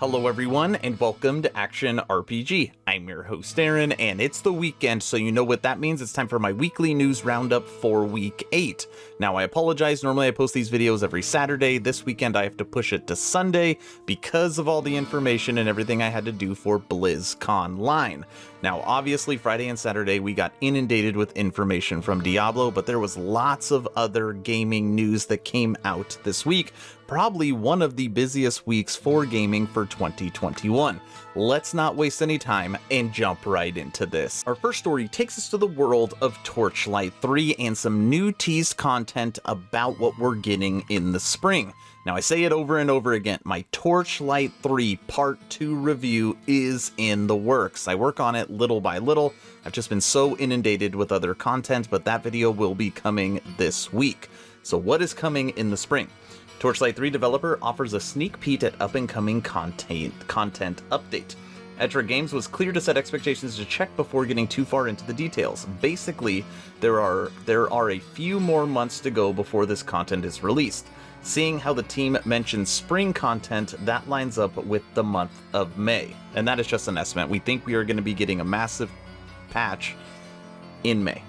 Hello everyone, and welcome to Action RPG. I'm your host Aaron, and it's the weekend, so you know what that means. It's time for my weekly news roundup for week 8. Now I apologize, normally I post these videos every Saturday. This weekend I have to push it to Sunday because of all the information and everything I had to do for BlizzConline. Now obviously Friday and Saturday we got inundated with information from Diablo, but there was lots of other gaming news that came out this week. Probably one of the busiest weeks for gaming for 2021. Let's not waste any time and jump right into this. Our first story takes us to the world of Torchlight 3 and some new teased content about what we're getting in the spring. Now I say it over and over again, my Torchlight 3 Part 2 review is in the works. I work on it little by little. I've just been so inundated with other content, but that video will be coming this week. So what is coming in the spring? Torchlight 3 developer offers a sneak peek at up-and-coming content update. Epoch Games was clear to set expectations to check before getting too far into the details. Basically, there are a few more months to go before this content is released. Seeing how the team mentioned spring content, that lines up with the month of May. And that is just an estimate. We think we are going to be getting a massive patch in May.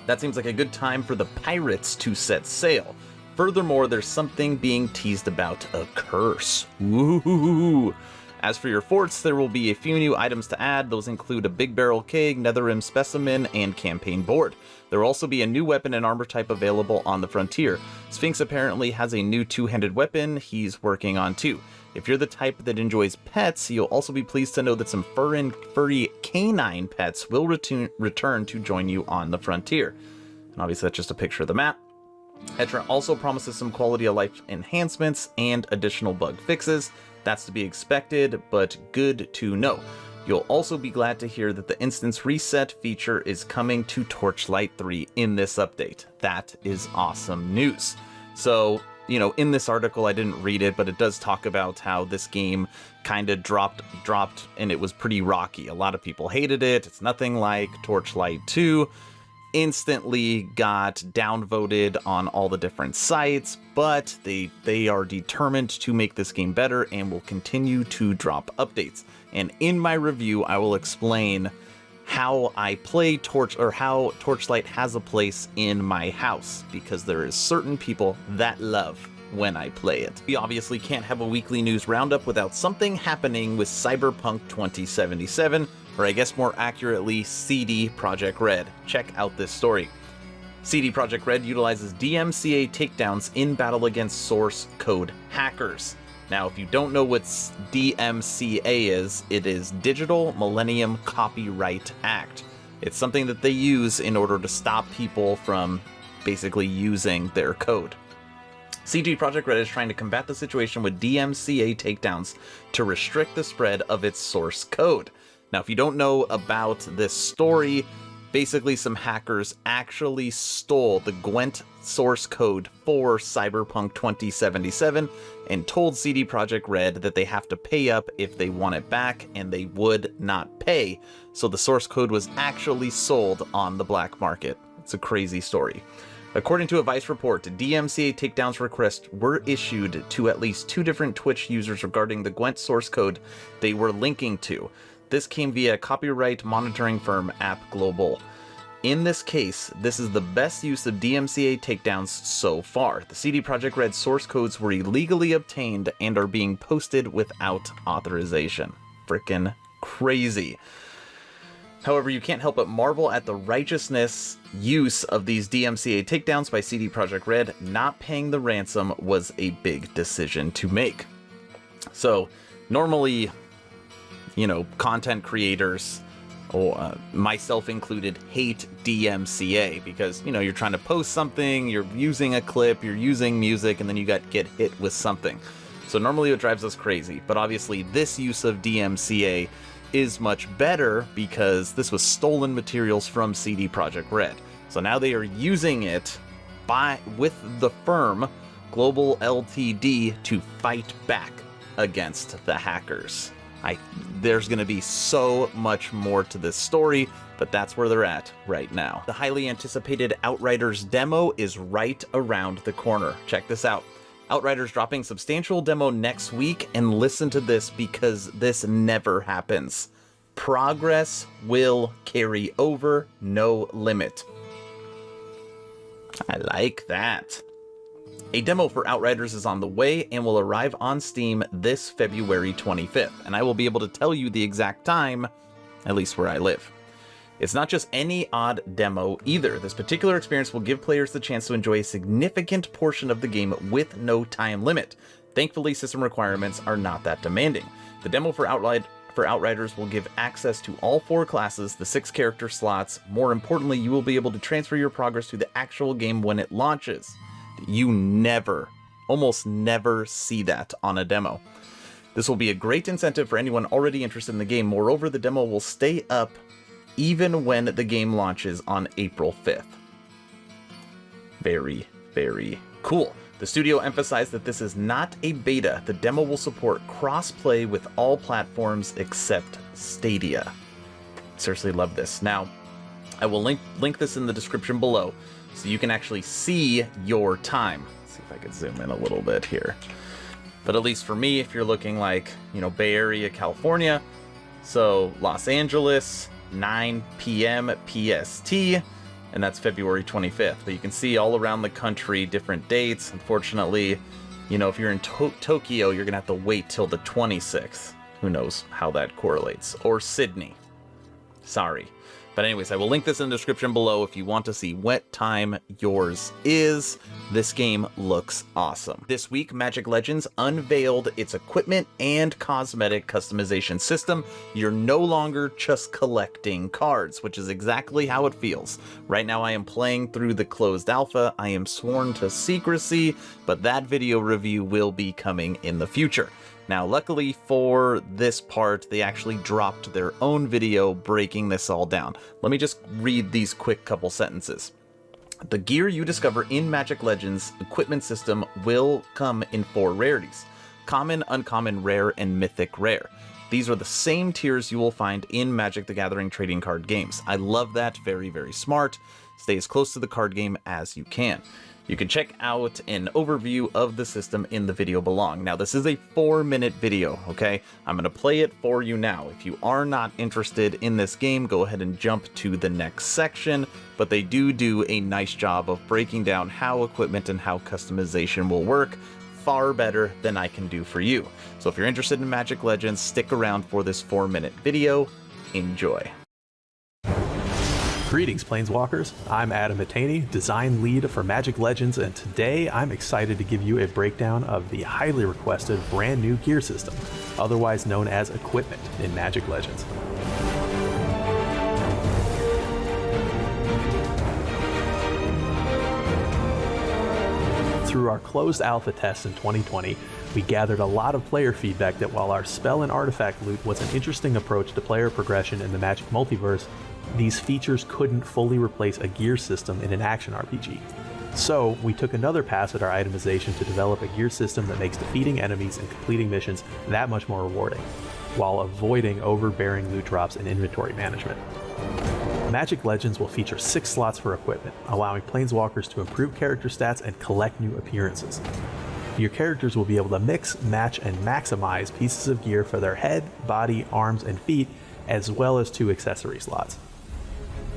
That seems like a good time for the pirates to set sail. Furthermore, there's something being teased about a curse. Woohoo! As for your forts, there will be a few new items to add. Those include a big barrel keg, netherrim specimen, and campaign board. There will also be a new weapon and armor type available on the frontier. Sphinx apparently has a new two-handed weapon he's working on too. If you're the type that enjoys pets, you'll also be pleased to know that some furry canine pets will return to join you on the frontier. And obviously that's just a picture of the map. Epoch also promises some quality of life enhancements and additional bug fixes. That's to be expected, but good to know. You'll also be glad to hear that the instance reset feature is coming to Torchlight 3 in this update. That is awesome news. So, you know, in this article, I didn't read it, but it does talk about how this game kind of dropped, and it was pretty rocky. A lot of people hated it. It's nothing like Torchlight 2. Instantly got downvoted on all the different sites, but they are determined to make this game better and will continue to drop updates. And in my review, I will explain how I play how Torchlight has a place in my house, because there is certain people that love when I play it. We obviously can't have a weekly news roundup without something happening with Cyberpunk 2077, or I guess more accurately, CD Projekt Red. Check out this story. CD Projekt Red utilizes DMCA takedowns in battle against source code hackers. Now, if you don't know what DMCA is, it is Digital Millennium Copyright Act. It's something that they use in order to stop people from basically using their code. CD Projekt Red is trying to combat the situation with DMCA takedowns to restrict the spread of its source code. Now, if you don't know about this story, basically some hackers actually stole the Gwent source code for Cyberpunk 2077 and told CD Projekt Red that they have to pay up if they want it back, and they would not pay. So the source code was actually sold on the black market. It's a crazy story. According to a Vice report, DMCA takedowns requests were issued to at least 2 different Twitch users regarding the Gwent source code they were linking to. This came via copyright monitoring firm App Global. In this case, this is the best use of DMCA takedowns so far. The CD Projekt Red source codes were illegally obtained and are being posted without authorization. Frickin' crazy. However, you can't help but marvel at the righteousness use of these DMCA takedowns by CD Projekt Red. Not paying the ransom was a big decision to make. So, normally, you know, content creators, or myself included, hate DMCA because, you know, you're trying to post something, you're using a clip, you're using music, and then you get hit with something. So normally it drives us crazy, but obviously this use of DMCA is much better because this was stolen materials from CD Projekt Red. So now they are using it with the firm Global Ltd to fight back against the hackers. There's going to be so much more to this story, but that's where they're at right now. The highly anticipated Outriders demo is right around the corner. Check this out. Outriders dropping substantial demo next week, and listen to this because this never happens. Progress will carry over, no limit. I like that. A demo for Outriders is on the way and will arrive on Steam this February 25th, and I will be able to tell you the exact time, at least where I live. It's not just any odd demo either. This particular experience will give players the chance to enjoy a significant portion of the game with no time limit. Thankfully, system requirements are not that demanding. The demo for Outriders will give access to all 4 classes, the 6 character slots. More importantly, you will be able to transfer your progress to the actual game when it launches. You never, almost never see that on a demo. This will be a great incentive for anyone already interested in the game. Moreover, the demo will stay up even when the game launches on April 5th. Very, very cool. The studio emphasized that this is not a beta. The demo will support cross-play with all platforms except Stadia. Seriously love this. Now, I will link this in the description below so you can actually see your time. Let's see if I can zoom in a little bit here. But at least for me, if you're looking like, Bay Area, California, so Los Angeles, 9 p.m. PST, and that's February 25th. But you can see all around the country different dates. Unfortunately, if you're in Tokyo, you're gonna have to wait till the 26th. Who knows how that correlates. Or Sydney. Sorry. But anyways, I will link this in the description below if you want to see what time yours is. This game looks awesome. This week, Magic Legends unveiled its equipment and cosmetic customization system. You're no longer just collecting cards, which is exactly how it feels. Right now, I am playing through the closed alpha. I am sworn to secrecy, but that video review will be coming in the future. Now, luckily for this part, they actually dropped their own video breaking this all down. Let me just read these quick couple sentences. The gear you discover in Magic Legends equipment system will come in 4 rarities: common, uncommon, rare, and mythic rare. These are the same tiers you will find in Magic the Gathering trading card games. I love that. Very, very smart. Stay as close to the card game as you can. You can check out an overview of the system in the video below. Now, this is a 4-minute video, okay? I'm going to play it for you now. If you are not interested in this game, go ahead and jump to the next section, but they do a nice job of breaking down how equipment and how customization will work far better than I can do for you. So if you're interested in Magic Legends, stick around for this 4-minute video. Enjoy. Greetings, Planeswalkers. I'm Adam Atani, design lead for Magic Legends, and today I'm excited to give you a breakdown of the highly requested brand new gear system, otherwise known as equipment in Magic Legends. Through our closed alpha test in 2020, we gathered a lot of player feedback that while our spell and artifact loot was an interesting approach to player progression in the Magic multiverse, these features couldn't fully replace a gear system in an action RPG. So, we took another pass at our itemization to develop a gear system that makes defeating enemies and completing missions that much more rewarding, while avoiding overbearing loot drops and inventory management. Magic Legends will feature 6 slots for equipment, allowing Planeswalkers to improve character stats and collect new appearances. Your characters will be able to mix, match, and maximize pieces of gear for their head, body, arms, and feet, as well as 2 accessory slots.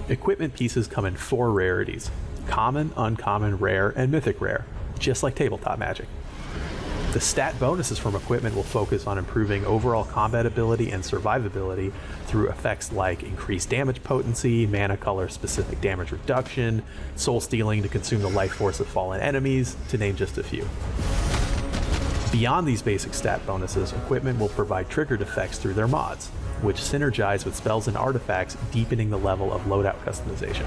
Equipment pieces come in 4 rarities: common, uncommon, rare, and mythic rare, just like tabletop Magic. The stat bonuses from equipment will focus on improving overall combat ability and survivability through effects like increased damage potency, mana color specific damage reduction, soul stealing to consume the life force of fallen enemies, to name just a few. Beyond these basic stat bonuses, equipment will provide triggered effects through their mods, which synergize with spells and artifacts, deepening the level of loadout customization.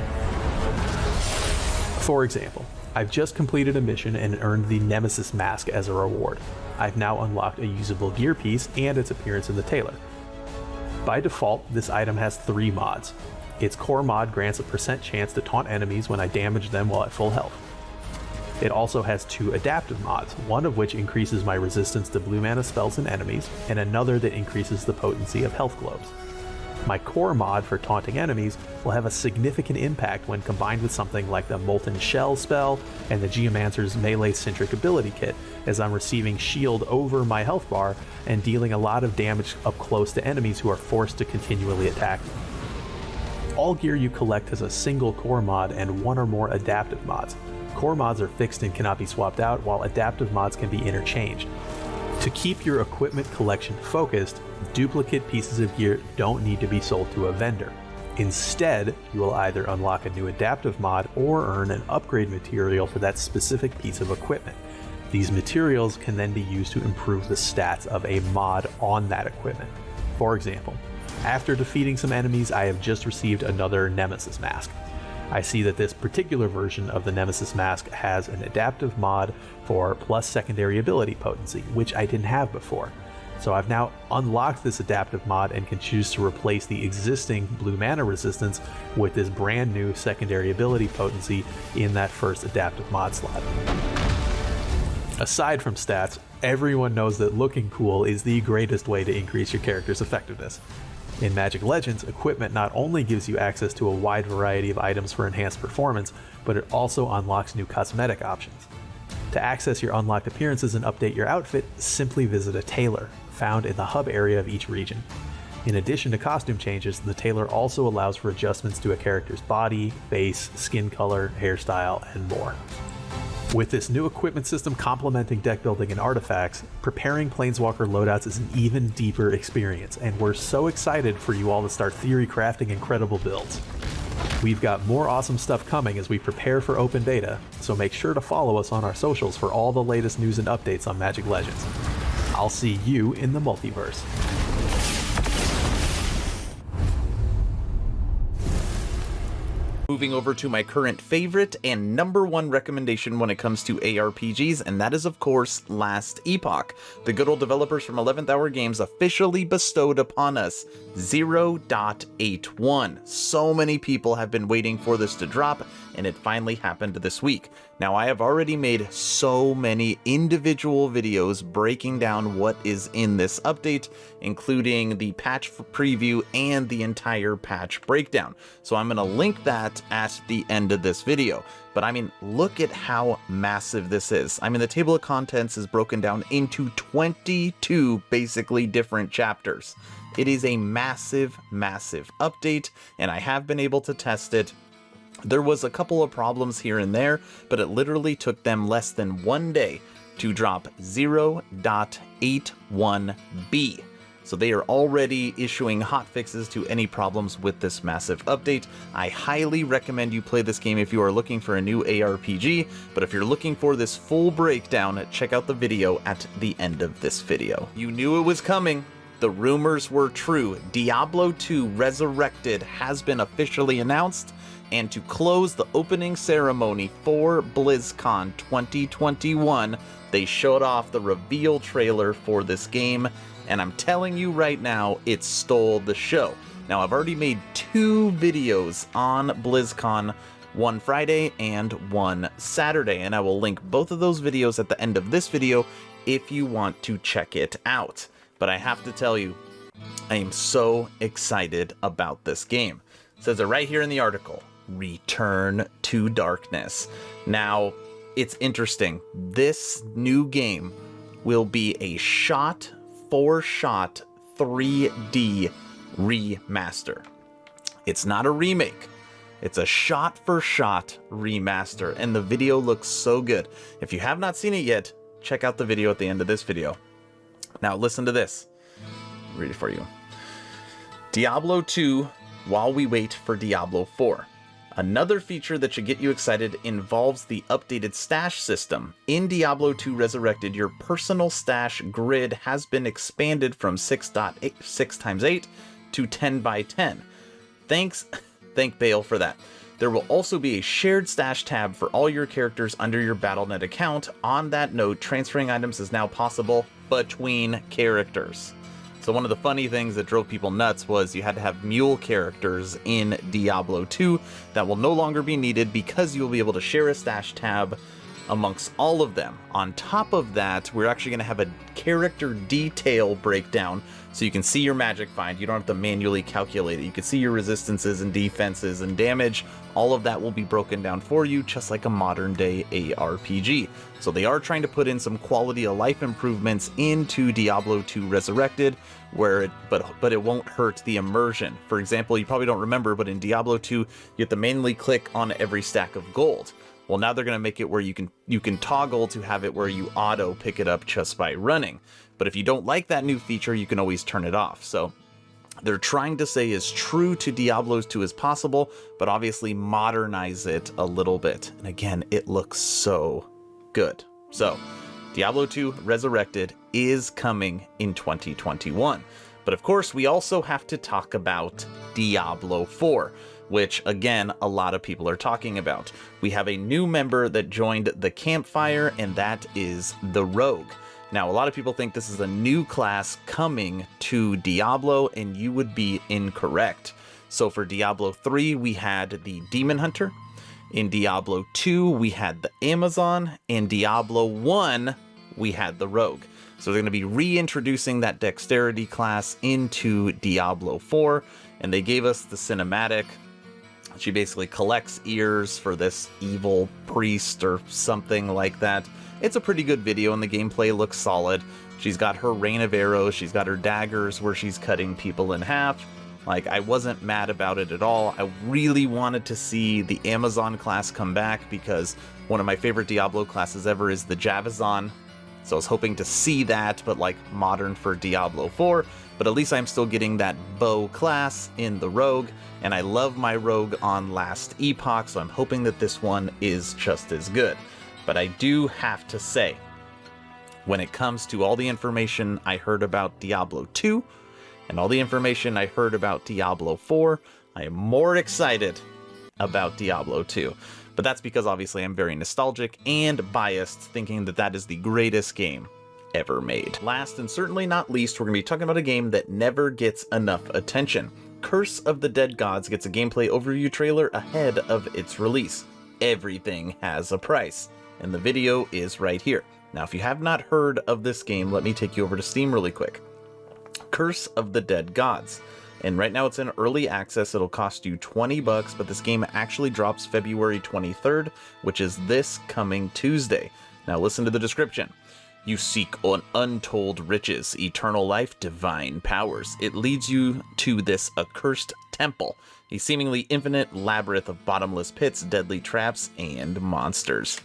For example, I've just completed a mission and earned the Nemesis Mask as a reward. I've now unlocked a usable gear piece and its appearance in the tailor. By default, this item has 3 mods. Its core mod grants a % chance to taunt enemies when I damage them while at full health. It also has 2 adaptive mods, one of which increases my resistance to blue mana spells and enemies, and another that increases the potency of health globes. My core mod for taunting enemies will have a significant impact when combined with something like the Molten Shell spell and the Geomancer's melee-centric ability kit, as I'm receiving shield over my health bar and dealing a lot of damage up close to enemies who are forced to continually attack me. All gear you collect has a single core mod and one or more adaptive mods. Core mods are fixed and cannot be swapped out, while adaptive mods can be interchanged. To keep your equipment collection focused, duplicate pieces of gear don't need to be sold to a vendor. Instead, you will either unlock a new adaptive mod or earn an upgrade material for that specific piece of equipment. These materials can then be used to improve the stats of a mod on that equipment. For example, after defeating some enemies, I have just received another Nemesis mask. I see that this particular version of the Nemesis mask has an adaptive mod for plus secondary ability potency, which I didn't have before. So I've now unlocked this adaptive mod and can choose to replace the existing blue mana resistance with this brand new secondary ability potency in that first adaptive mod slot. Aside from stats, everyone knows that looking cool is the greatest way to increase your character's effectiveness. In Magic Legends, equipment not only gives you access to a wide variety of items for enhanced performance, but it also unlocks new cosmetic options. To access your unlocked appearances and update your outfit, simply visit a tailor, found in the hub area of each region. In addition to costume changes, the tailor also allows for adjustments to a character's body, face, skin color, hairstyle, and more. With this new equipment system complementing deck building and artifacts, preparing Planeswalker loadouts is an even deeper experience, and we're so excited for you all to start theory crafting incredible builds. We've got more awesome stuff coming as we prepare for open beta, so make sure to follow us on our socials for all the latest news and updates on Magic Legends. I'll see you in the multiverse. Moving over to my current favorite and #1 recommendation when it comes to ARPGs, and that is of course Last Epoch. The good old developers from 11th Hour Games officially bestowed upon us 0.81. So many people have been waiting for this to drop, and it finally happened this week. Now, I have already made so many individual videos breaking down what is in this update, including the patch preview and the entire patch breakdown. So I'm going to link that at the end of this video. But I mean, look at how massive this is. I mean, the table of contents is broken down into 22 basically different chapters. It is a massive, massive update, and I have been able to test it. There was a couple of problems here and there, but it literally took them less than 1 day to drop 0.81b. So they are already issuing hotfixes to any problems with this massive update. I highly recommend you play this game if you are looking for a new ARPG, but if you're looking for this full breakdown, check out the video at the end of this video. You knew it was coming. The rumors were true. Diablo 2 Resurrected has been officially announced, and to close the opening ceremony for BlizzCon 2021, they showed off the reveal trailer for this game, and I'm telling you right now, it stole the show. Now, I've already made 2 videos on BlizzCon, one Friday and one Saturday, and I will link both of those videos at the end of this video if you want to check it out. But I have to tell you, I am so excited about this game. It says it right here in the article, Return to Darkness. Now, it's interesting. This new game will be a shot-for-shot 3D remaster. It's not a remake. It's a shot-for-shot remaster, and the video looks so good. If you have not seen it yet, check out the video at the end of this video. Now listen to this. I'll read it for you. Diablo 2, while we wait for Diablo 4. Another feature that should get you excited involves the updated stash system. In Diablo 2 Resurrected, your personal stash grid has been expanded from 6x8 to 10x10. Thank Bale for that. There will also be a shared stash tab for all your characters under your Battle.net account. On that note, transferring items is now possible between characters. So one of the funny things that drove people nuts was you had to have mule characters in Diablo 2. That will no longer be needed because you'll be able to share a stash tab amongst all of them. On top of that, we're actually going to have a character detail breakdown, so you can see your magic find. You don't have to manually calculate it. You can see your resistances and defenses and damage. All of that will be broken down for you, just like a modern day ARPG. So they are trying to put in some quality of life improvements into Diablo 2 Resurrected, but it won't hurt the immersion. For example, you probably don't remember, but in Diablo 2, you have to manually click on every stack of gold. Well, now they're going to make it where you can toggle to have it where you auto pick it up just by running. But if you don't like that new feature, you can always turn it off. So they're trying to say as true to Diablo 2 as possible, but obviously modernize it a little bit. And again, it looks so good. So Diablo 2 Resurrected is coming in 2021. But of course, we also have to talk about Diablo 4. Which, again, a lot of people are talking about. We have a new member that joined the campfire, and that is the Rogue. Now, a lot of people think this is a new class coming to Diablo, and you would be incorrect. So for Diablo 3, we had the Demon Hunter. In Diablo 2, we had the Amazon. In Diablo 1, we had the Rogue. So they're going to be reintroducing that dexterity class into Diablo 4, and they gave us the cinematic. She basically collects ears for this evil priest or something like that. It's a pretty good video and the gameplay looks solid. She's got her rain of arrows, she's got her daggers where she's cutting people in half. Like, I wasn't mad about it at all. I really wanted to see the Amazon class come back because one of my favorite Diablo classes ever is the Javazon. So I was hoping to see that, but like modern for Diablo 4. But at least I'm still getting that bow class in the Rogue, and I love my Rogue on last Epoch, so I'm hoping that this one is just as good. But I do have to say, when it comes to all the information I heard about Diablo 2, and all the information I heard about Diablo 4, I am more excited about Diablo 2. But that's because obviously I'm very nostalgic and biased, thinking that that is the greatest game ever made. Last and certainly not least, we're going to be talking about a game that never gets enough attention. Curse of the Dead Gods gets a gameplay overview trailer ahead of its release. Everything has a price, and the video is right here. Now, if you have not heard of this game, let me take you over to Steam really quick. Curse of the Dead Gods. And right now it's in early access. It'll cost you $20, but this game actually drops February 23rd, which is this coming Tuesday. Now listen to the description. You seek on untold riches, eternal life, divine powers. It leads you to this accursed temple, a seemingly infinite labyrinth of bottomless pits, deadly traps, and monsters.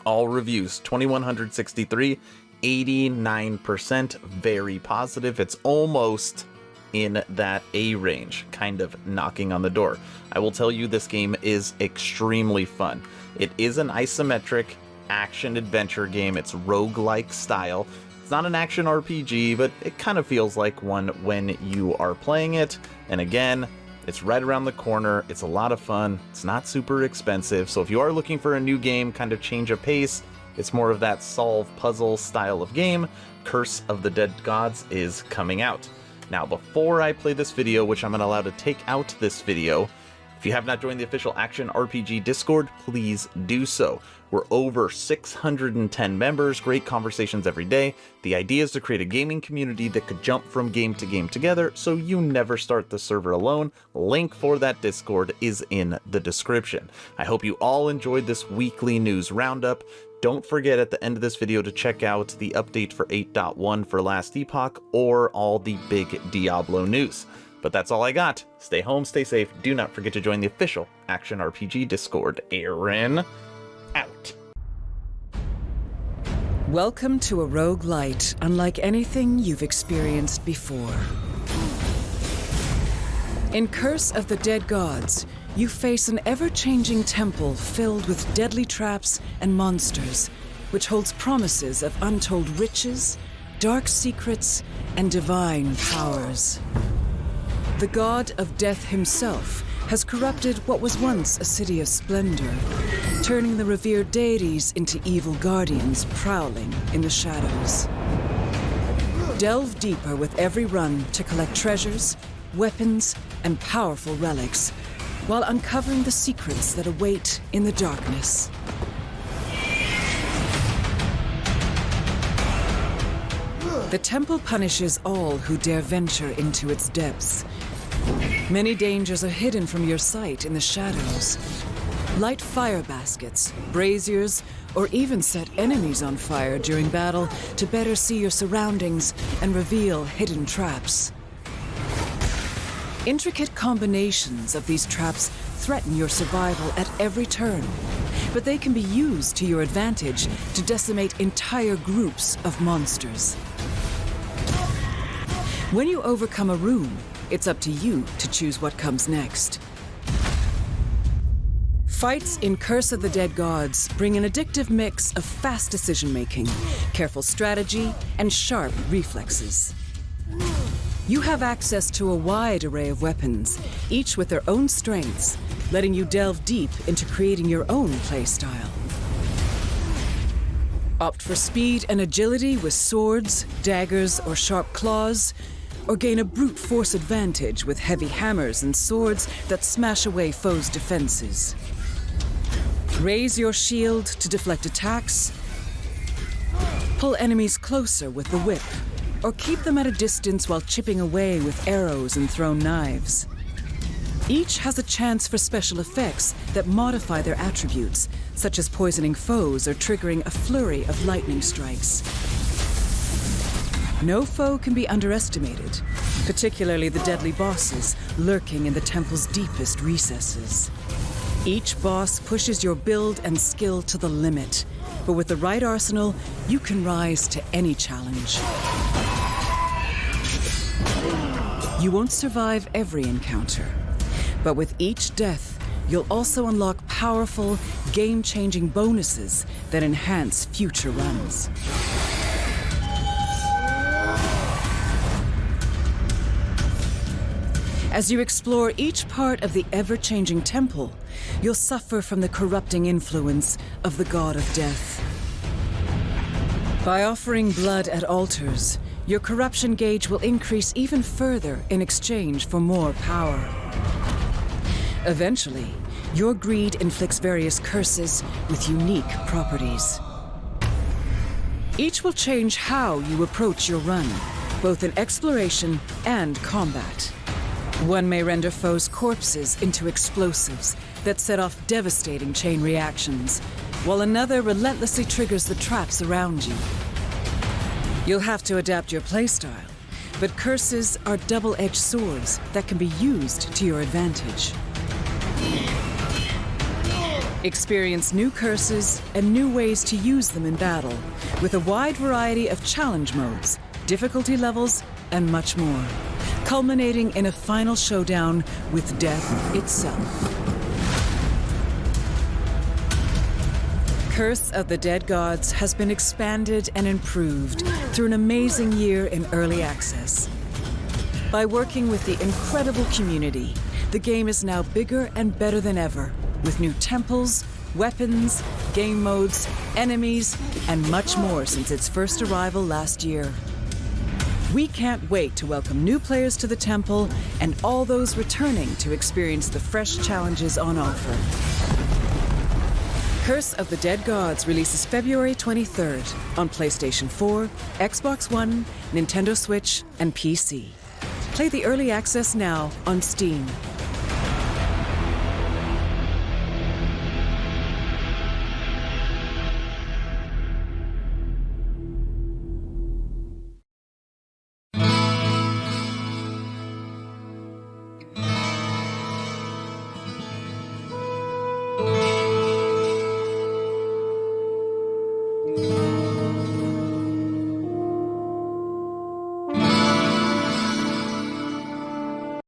All reviews, 2163, 89%, very positive. It's almost in that A range, kind of knocking on the door. I will tell you, this game is extremely fun. It is an isometric action-adventure game. It's roguelike style. It's not an action RPG, but it kind of feels like one when you are playing it. And again, it's right around the corner. It's a lot of fun. It's not super expensive. So if you are looking for a new game, kind of change of pace, it's more of that solve puzzle style of game, Curse of the Dead Gods is coming out. Now, before I play this video, which I'm going to allow to take out this video, if you have not joined the official Action RPG Discord, please do so. We're over 610 members, great conversations every day. The idea is to create a gaming community that could jump from game to game together, so you never start the server alone. Link for that Discord is in the description. I hope you all enjoyed this weekly news roundup. Don't forget at the end of this video to check out the update for 8.1 for last Epoch or all the big Diablo news. But that's all I got. Stay home, stay safe. Do not forget to join the official Action RPG Discord. Aaron, out. Welcome to a roguelite, unlike anything you've experienced before. In Curse of the Dead Gods, you face an ever-changing temple filled with deadly traps and monsters, which holds promises of untold riches, dark secrets, and divine powers. The god of death himself has corrupted what was once a city of splendor, turning the revered deities into evil guardians prowling in the shadows. Delve deeper with every run to collect treasures, weapons, and powerful relics, while uncovering the secrets that await in the darkness. The temple punishes all who dare venture into its depths. Many dangers are hidden from your sight in the shadows. Light fire baskets, braziers, or even set enemies on fire during battle to better see your surroundings and reveal hidden traps. Intricate combinations of these traps threaten your survival at every turn, but they can be used to your advantage to decimate entire groups of monsters. When you overcome a room, it's up to you to choose what comes next. Fights in Curse of the Dead Gods bring an addictive mix of fast decision-making, careful strategy, and sharp reflexes. You have access to a wide array of weapons, each with their own strengths, letting you delve deep into creating your own playstyle. Opt for speed and agility with swords, daggers, or sharp claws, or gain a brute force advantage with heavy hammers and swords that smash away foes' defenses. Raise your shield to deflect attacks, pull enemies closer with the whip, or keep them at a distance while chipping away with arrows and thrown knives. Each has a chance for special effects that modify their attributes, such as poisoning foes or triggering a flurry of lightning strikes. No foe can be underestimated, particularly the deadly bosses lurking in the temple's deepest recesses. Each boss pushes your build and skill to the limit, but with the right arsenal, you can rise to any challenge. You won't survive every encounter, but with each death, you'll also unlock powerful, game-changing bonuses that enhance future runs. As you explore each part of the ever-changing temple, you'll suffer from the corrupting influence of the god of death. By offering blood at altars, your corruption gauge will increase even further in exchange for more power. Eventually, your greed inflicts various curses with unique properties. Each will change how you approach your run, both in exploration and combat. One may render foes' corpses into explosives that set off devastating chain reactions, while another relentlessly triggers the traps around you. You'll have to adapt your playstyle, but curses are double-edged swords that can be used to your advantage. Experience new curses and new ways to use them in battle, with a wide variety of challenge modes, difficulty levels, and much more, culminating in a final showdown with death itself. Curse of the Dead Gods has been expanded and improved through an amazing year in early access. By working with the incredible community, the game is now bigger and better than ever, with new temples, weapons, game modes, enemies, and much more since its first arrival last year. We can't wait to welcome new players to the temple and all those returning to experience the fresh challenges on offer. Curse of the Dead Gods releases February 23rd on PlayStation 4, Xbox One, Nintendo Switch, and PC. Play the early access now on Steam.